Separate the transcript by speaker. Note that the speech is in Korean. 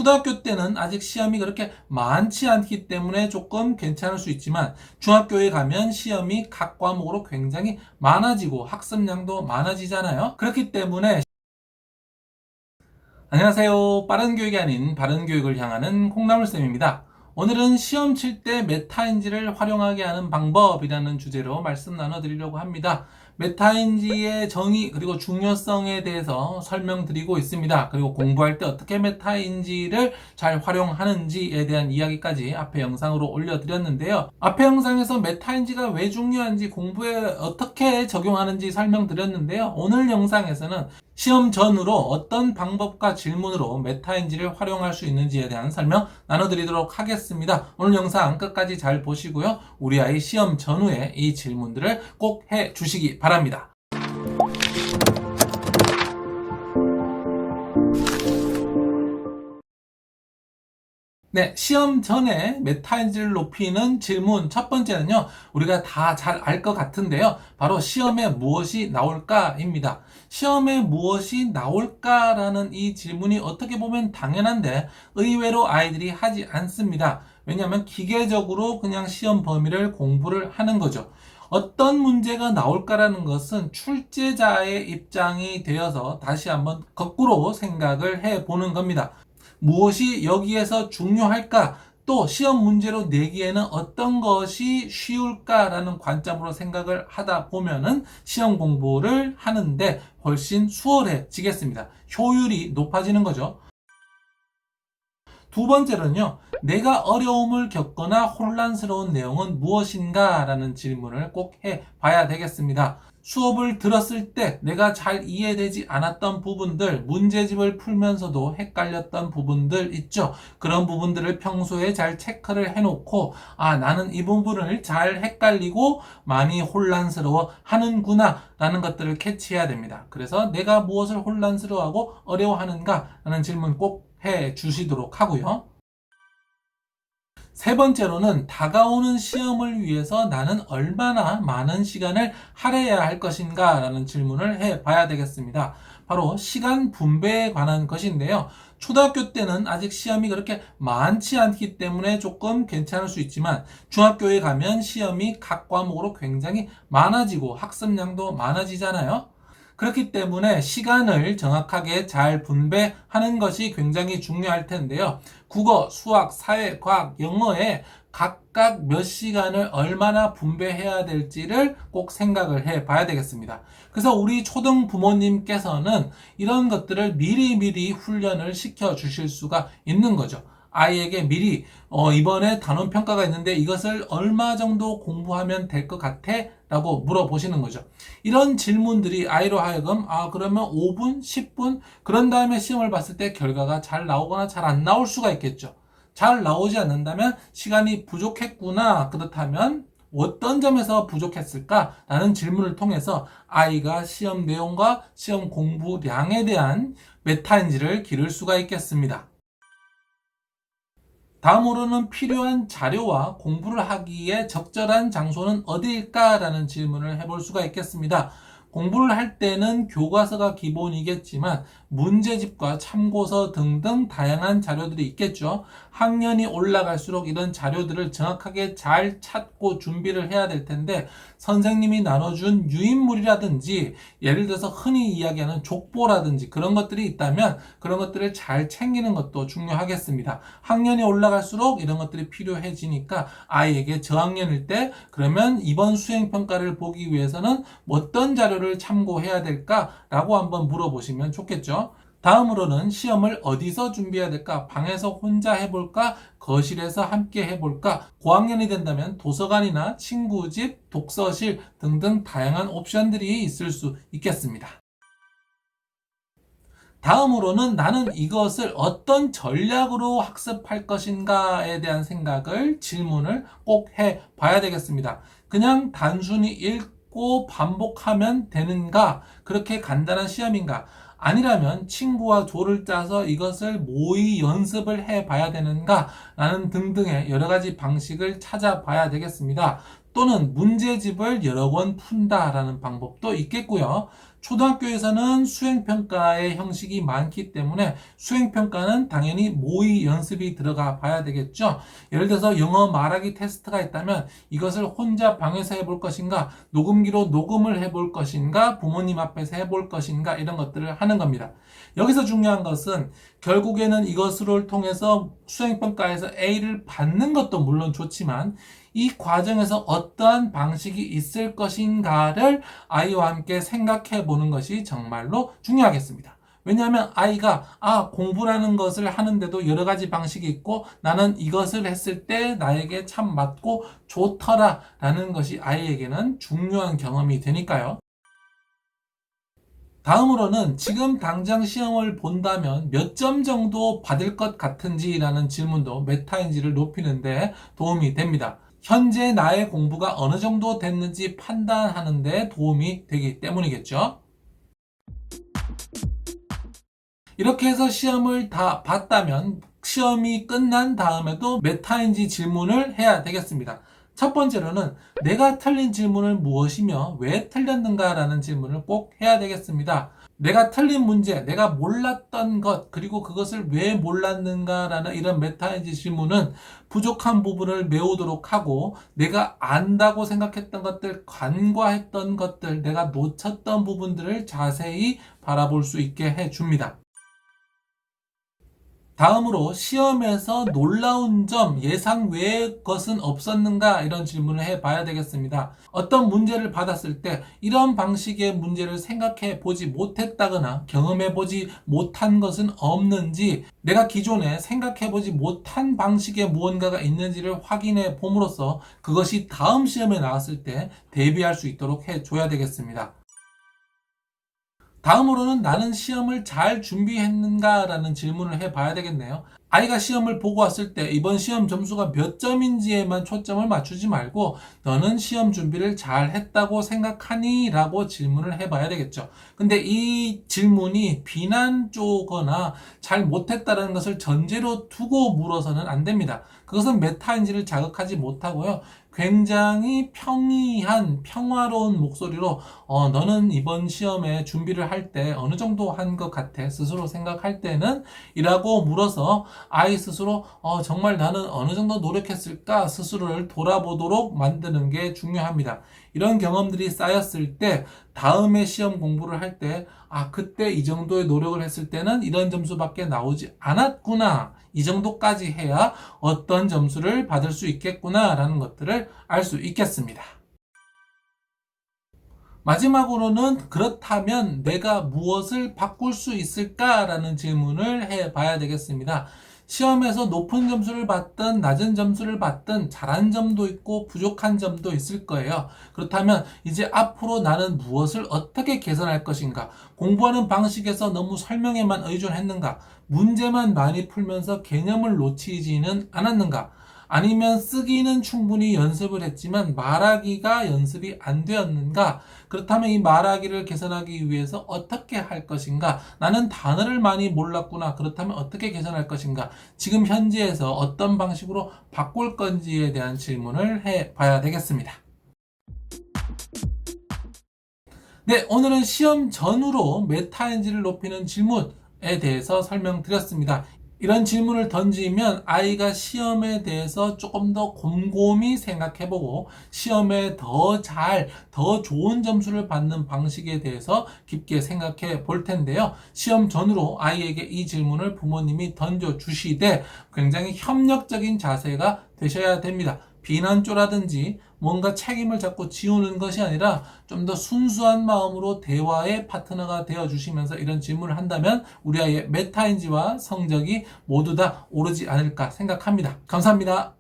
Speaker 1: 초등학교 때는 아직 시험이 그렇게 많지 않기 때문에 조금 괜찮을 수 있지만 중학교에 가면 시험이 각 과목으로 굉장히 많아지고 학습량도 많아지잖아요. 그렇기 때문에 안녕하세요. 빠른 교육이 아닌 바른 교육을 향하는 콩나물쌤입니다. 오늘은 시험 칠 때 메타인지를 활용하게 하는 방법이라는 주제로 말씀 나눠드리려고 합니다. 메타인지의 정의 그리고 중요성에 대해서 설명드리고 있습니다. 그리고 공부할 때 어떻게 메타인지를 잘 활용하는지에 대한 이야기까지 앞에 영상으로 올려드렸는데요. 앞에 영상에서 메타인지가 왜 중요한지 공부에 어떻게 적용하는지 설명드렸는데요. 오늘 영상에서는 시험 전후로 어떤 방법과 질문으로 메타인지를 활용할 수 있는지에 대한 설명 나눠드리도록 하겠습니다. 오늘 영상 끝까지 잘 보시고요. 우리 아이 시험 전후에 이 질문들을 꼭 해주시기 바랍니다. 네, 시험 전에 메타인지를 높이는 질문 첫 번째는요, 우리가 다 잘 알 것 같은데요. 바로 시험에 무엇이 나올까입니다. 시험에 무엇이 나올까라는 이 질문이 어떻게 보면 당연한데 의외로 아이들이 하지 않습니다. 왜냐하면 기계적으로 그냥 시험 범위를 공부를 하는 거죠. 어떤 문제가 나올까라는 것은 출제자의 입장이 되어서 다시 한번 거꾸로 생각을 해 보는 겁니다. 무엇이 여기에서 중요할까? 또 시험 문제로 내기에는 어떤 것이 쉬울까라는 관점으로 생각을 하다 보면은 시험 공부를 하는데 훨씬 수월해지겠습니다. 효율이 높아지는 거죠. 두 번째로는요, 내가 어려움을 겪거나 혼란스러운 내용은 무엇인가? 라는 질문을 꼭 해봐야 되겠습니다. 수업을 들었을 때 내가 잘 이해되지 않았던 부분들, 문제집을 풀면서도 헷갈렸던 부분들 있죠. 그런 부분들을 평소에 잘 체크를 해놓고, 나는 이 부분을 잘 헷갈리고 많이 혼란스러워 하는구나 라는 것들을 캐치해야 됩니다. 그래서 내가 무엇을 혼란스러워하고 어려워하는가 라는 질문 꼭 해 주시도록 하고요. 세 번째로는 다가오는 시험을 위해서 나는 얼마나 많은 시간을 할애해야 할 것인가 라는 질문을 해 봐야 되겠습니다. 바로 시간 분배에 관한 것인데요. 초등학교 때는 아직 시험이 그렇게 많지 않기 때문에 조금 괜찮을 수 있지만 중학교에 가면 시험이 각 과목으로 굉장히 많아지고 학습량도 많아지잖아요. 그렇기 때문에 시간을 정확하게 잘 분배하는 것이 굉장히 중요할 텐데요. 국어, 수학, 사회, 과학, 영어에 각각 몇 시간을 얼마나 분배해야 될지를 꼭 생각을 해 봐야 되겠습니다. 그래서 우리 초등 부모님께서는 이런 것들을 미리미리 훈련을 시켜 주실 수가 있는 거죠. 아이에게 미리 이번에 단원 평가가 있는데 이것을 얼마 정도 공부하면 될 것 같아? 라고 물어보시는 거죠. 이런 질문들이 아이로 하여금 그러면 5분, 10분 그런 다음에 시험을 봤을 때 결과가 잘 나오거나 잘 안 나올 수가 있겠죠. 잘 나오지 않는다면 시간이 부족했구나. 그렇다면 어떤 점에서 부족했을까? 라는 질문을 통해서 아이가 시험 내용과 시험 공부량에 대한 메타인지를 기를 수가 있겠습니다. 다음으로는 필요한 자료와 공부를 하기에 적절한 장소는 어디일까라는 질문을 해볼 수가 있겠습니다. 공부를 할 때는 교과서가 기본이겠지만 문제집과 참고서 등등 다양한 자료들이 있겠죠. 학년이 올라갈수록 이런 자료들을 정확하게 잘 찾고 준비를 해야 될 텐데 선생님이 나눠준 유인물이라든지 예를 들어서 흔히 이야기하는 족보라든지 그런 것들이 있다면 그런 것들을 잘 챙기는 것도 중요하겠습니다. 학년이 올라갈수록 이런 것들이 필요해지니까 아이에게 저학년일 때 그러면 이번 수행평가를 보기 위해서는 어떤 자료를 참고해야 될까라고 한번 물어보시면 좋겠죠. 다음으로는 시험을 어디서 준비해야 될까? 방에서 혼자 해볼까? 거실에서 함께 해볼까? 고학년이 된다면 도서관이나 친구 집, 독서실 등등 다양한 옵션들이 있을 수 있겠습니다. 다음으로는 나는 이것을 어떤 전략으로 학습할 것인가에 대한 질문을 꼭 해 봐야 되겠습니다. 그냥 단순히 읽고 반복하면 되는가? 그렇게 간단한 시험인가? 아니라면 친구와 조를 짜서 이것을 모의 연습을 해 봐야 되는가? 라는 등등의 여러 가지 방식을 찾아봐야 되겠습니다. 또는 문제집을 여러 권 푼다라는 방법도 있겠고요. 초등학교에서는 수행평가의 형식이 많기 때문에 수행평가는 당연히 모의 연습이 들어가 봐야 되겠죠. 예를 들어서 영어 말하기 테스트가 있다면 이것을 혼자 방에서 해볼 것인가, 녹음기로 녹음을 해볼 것인가, 부모님 앞에서 해볼 것인가, 이런 것들을 하는 겁니다. 여기서 중요한 것은 결국에는 이것을 통해서 수행평가에서 A를 받는 것도 물론 좋지만 이 과정에서 어떠한 방식이 있을 것인가를 아이와 함께 생각해 보는 것이 정말로 중요하겠습니다. 왜냐하면 아이가 공부라는 것을 하는데도 여러 가지 방식이 있고 나는 이것을 했을 때 나에게 참 맞고 좋더라 라는 것이 아이에게는 중요한 경험이 되니까요. 다음으로는 지금 당장 시험을 본다면 몇 점 정도 받을 것 같은지라는 질문도 메타인지를 높이는 데 도움이 됩니다. 현재 나의 공부가 어느 정도 됐는지 판단하는 데 도움이 되기 때문이겠죠. 이렇게 해서 시험을 다 봤다면 시험이 끝난 다음에도 메타인지 질문을 해야 되겠습니다. 첫 번째로는 내가 틀린 질문은 무엇이며 왜 틀렸는가 라는 질문을 꼭 해야 되겠습니다. 내가 틀린 문제, 내가 몰랐던 것, 그리고 그것을 왜 몰랐는가 라는 이런 메타인지 질문은 부족한 부분을 메우도록 하고 내가 안다고 생각했던 것들, 간과했던 것들, 내가 놓쳤던 부분들을 자세히 바라볼 수 있게 해줍니다. 다음으로 시험에서 놀라운 점, 예상 외의 것은 없었는가 이런 질문을 해봐야 되겠습니다. 어떤 문제를 받았을 때 이런 방식의 문제를 생각해 보지 못했다거나 경험해 보지 못한 것은 없는지 내가 기존에 생각해 보지 못한 방식의 무언가가 있는지를 확인해 봄으로써 그것이 다음 시험에 나왔을 때 대비할 수 있도록 해줘야 되겠습니다. 다음으로는 나는 시험을 잘 준비했는가 라는 질문을 해봐야 되겠네요. 아이가 시험을 보고 왔을 때 이번 시험 점수가 몇 점인지에만 초점을 맞추지 말고 너는 시험 준비를 잘 했다고 생각하니? 라고 질문을 해봐야 되겠죠. 근데 이 질문이 비난 쪽거나 잘 못했다는 것을 전제로 두고 물어서는 안 됩니다. 그것은 메타인지를 자극하지 못하고요. 굉장히 평이한 평화로운 목소리로 너는 이번 시험에 준비를 할 때 어느 정도 한 것 같아 스스로 생각할 때는? 이라고 물어서 아이 스스로 정말 나는 어느 정도 노력했을까 스스로를 돌아보도록 만드는 게 중요합니다. 이런 경험들이 쌓였을 때 다음에 시험 공부를 할 때 그때 이 정도의 노력을 했을 때는 이런 점수밖에 나오지 않았구나, 이 정도까지 해야 어떤 점수를 받을 수 있겠구나 라는 것들을 알 수 있겠습니다. 마지막으로는 그렇다면 내가 무엇을 바꿀 수 있을까라는 질문을 해봐야 되겠습니다. 시험에서 높은 점수를 받든 낮은 점수를 받든 잘한 점도 있고 부족한 점도 있을 거예요. 그렇다면 이제 앞으로 나는 무엇을 어떻게 개선할 것인가? 공부하는 방식에서 너무 설명에만 의존했는가? 문제만 많이 풀면서 개념을 놓치지는 않았는가? 아니면 쓰기는 충분히 연습을 했지만 말하기가 연습이 안 되었는가? 그렇다면 이 말하기를 개선하기 위해서 어떻게 할 것인가? 나는 단어를 많이 몰랐구나. 그렇다면 어떻게 개선할 것인가? 지금 현재에서 어떤 방식으로 바꿀 건지에 대한 질문을 해봐야 되겠습니다. 네, 오늘은 시험 전후로 메타인지를 높이는 질문에 대해서 설명드렸습니다. 이런 질문을 던지면 아이가 시험에 대해서 조금 더 곰곰이 생각해보고 시험에 더 좋은 점수를 받는 방식에 대해서 깊게 생각해 볼 텐데요. 시험 전후로 아이에게 이 질문을 부모님이 던져주시되 굉장히 협력적인 자세가 되셔야 됩니다. 비난조라든지 뭔가 책임을 자꾸 지우는 것이 아니라 좀 더 순수한 마음으로 대화의 파트너가 되어주시면서 이런 질문을 한다면 우리 아이의 메타인지와 성적이 모두 다 오르지 않을까 생각합니다. 감사합니다.